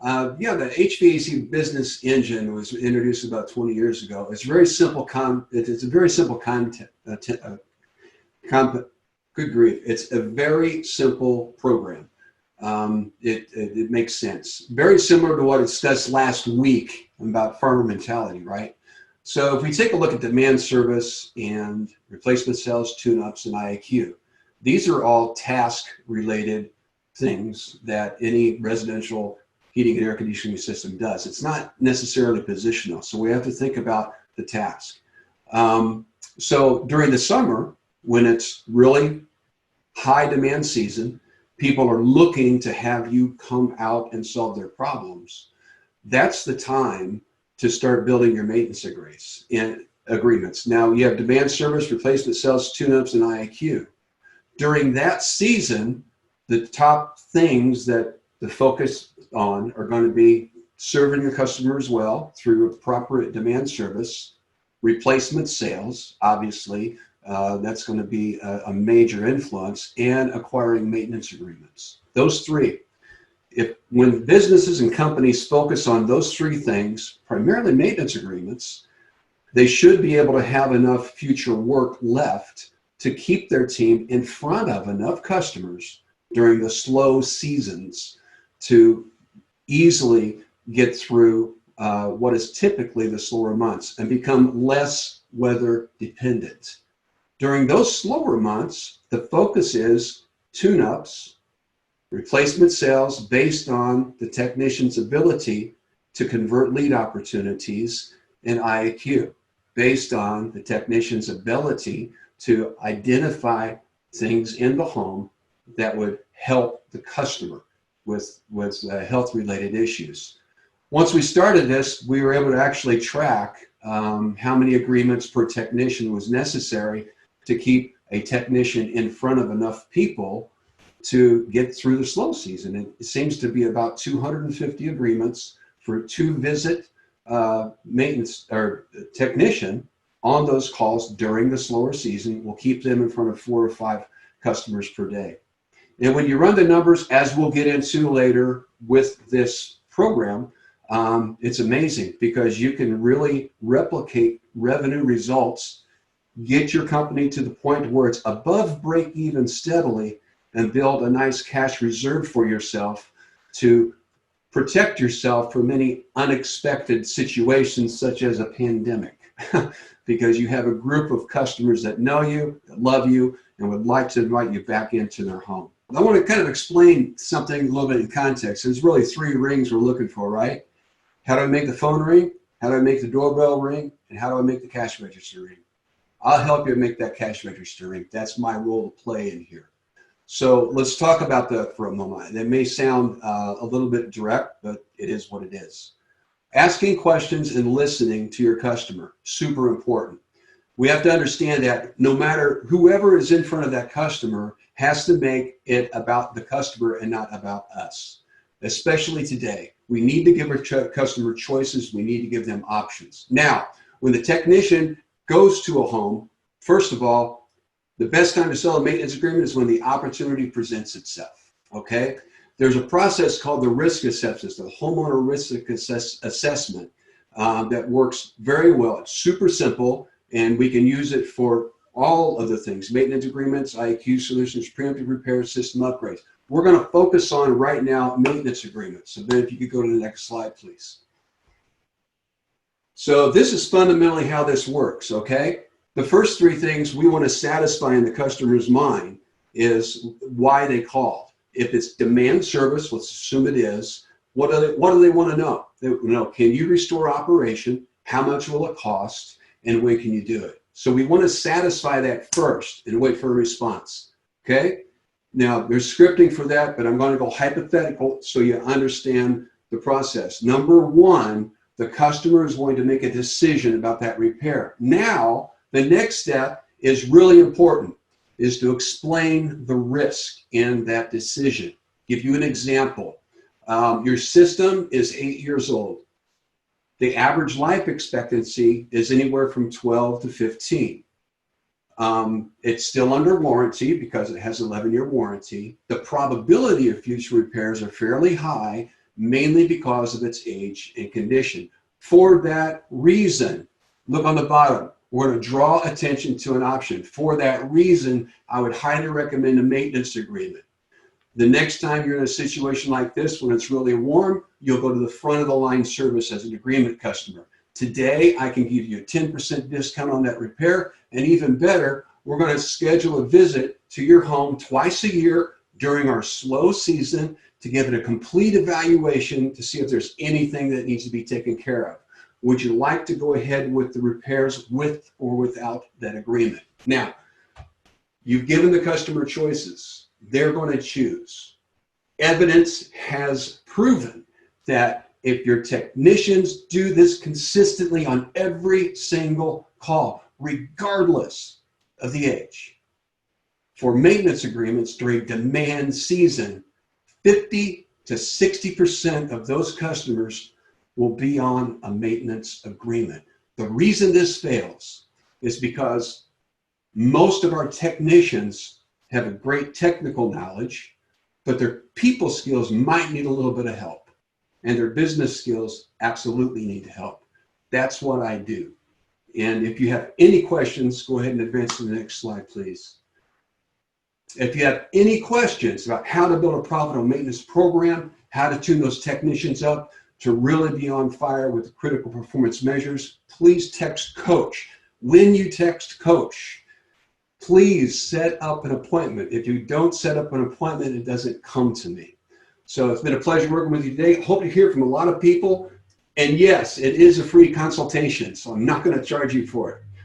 Yeah, the HVAC business engine was introduced about 20 years ago. It's very simple. It's a very simple content. Good grief! It's a very simple program. It makes sense. Very similar to what it discussed last week about farmer mentality, right? So if we take a look at demand service and replacement sales, tune-ups, and IAQ, these are all task-related things that any residential heating and air conditioning system does. It's not necessarily positional, so we have to think about the task. So during the summer, when it's really high demand season, people are looking to have you come out and solve their problems. That's the time to start building your maintenance agreements. Now you have demand service, replacement sales, tune-ups, and IAQ. During that season, the top things that the focus on are going to be serving your customers well through appropriate demand service, replacement sales, obviously, that's going to be a major influence, and acquiring maintenance agreements. Those three. When businesses and companies focus on those three things, primarily maintenance agreements, they should be able to have enough future work left to keep their team in front of enough customers during the slow seasons to easily get through what is typically the slower months and become less weather dependent. During those slower months, the focus is tune-ups, replacement sales based on the technician's ability to convert lead opportunities, and IAQ based on the technician's ability to identify things in the home that would help the customer with health-related issues. Once we started this, we were able to actually track how many agreements per technician was necessary to keep a technician in front of enough people to get through the slow season. And it seems to be about 250 agreements for 2-visit maintenance or technician on those calls during the slower season. Will keep them in front of 4 or 5 customers per day. And when you run the numbers, as we'll get into later with this program, it's amazing because you can really replicate revenue results, get your company to the point where it's above break even steadily, and build a nice cash reserve for yourself to protect yourself from any unexpected situations such as a pandemic because you have a group of customers that know you, that love you, and would like to invite you back into their home. I want to kind of explain something a little bit in context. There's really 3 rings we're looking for, right? How do I make the phone ring? How do I make the doorbell ring? And how do I make the cash register ring? I'll help you make that cash register ring. That's my role to play in here. So let's talk about that for a moment. It may sound a little bit direct, but it is what it is. Asking questions and listening to your customer, super important. We have to understand that no matter whoever is in front of that customer has to make it about the customer and not about us. Especially today, we need to give our customer choices. We need to give them options. Now, when the technician goes to a home, first of all, the best time to sell a maintenance agreement is when the opportunity presents itself, okay? There's a process called the risk assessment, the homeowner risk assessment that works very well. It's super simple, and we can use it for all of the things, maintenance agreements, IAQ solutions, preemptive repairs, system upgrades. We're gonna focus on right now maintenance agreements. So then if you could go to the next slide, please. So this is fundamentally how this works, okay? The first 3 things we want to satisfy in the customer's mind is why they called. If it's demand service, let's assume it is, what do they want to know? They want to know, can you restore operation? How much will it cost? And when can you do it? So we want to satisfy that first and wait for a response, okay? Now, there's scripting for that, but I'm going to go hypothetical so you understand the process. Number 1, the customer is going to make a decision about that repair. Now, the next step is really important, is to explain the risk in that decision. Give you an example. Your system is 8 years old. The average life expectancy is anywhere from 12 to 15. It's still under warranty because it has an 11-year warranty. The probability of future repairs are fairly high mainly because of its age and condition. For that reason, look on the bottom, we're going to draw attention to an option. For that reason, I would highly recommend a maintenance agreement. The next time you're in a situation like this, when it's really warm, you'll go to the front of the line service as an agreement customer. Today, I can give you a 10% discount on that repair, and even better, we're going to schedule a visit to your home twice a year during our slow season to give it a complete evaluation to see if there's anything that needs to be taken care of. Would you like to go ahead with the repairs with or without that agreement? Now, you've given the customer choices. They're going to choose. Evidence has proven that if your technicians do this consistently on every single call, regardless of the age, for maintenance agreements during demand season, 50 to 60% of those customers will be on a maintenance agreement. The reason this fails is because most of our technicians have a great technical knowledge, but their people skills might need a little bit of help, and their business skills absolutely need help. That's what I do. And if you have any questions, go ahead and advance to the next slide, please. If you have any questions about how to build a profitable maintenance program, how to tune those technicians up to really be on fire with critical performance measures, please text Coach. When you text Coach, please set up an appointment. If you don't set up an appointment, it doesn't come to me. So it's been a pleasure working with you today. Hope to hear from a lot of people. And yes, it is a free consultation, so I'm not going to charge you for it.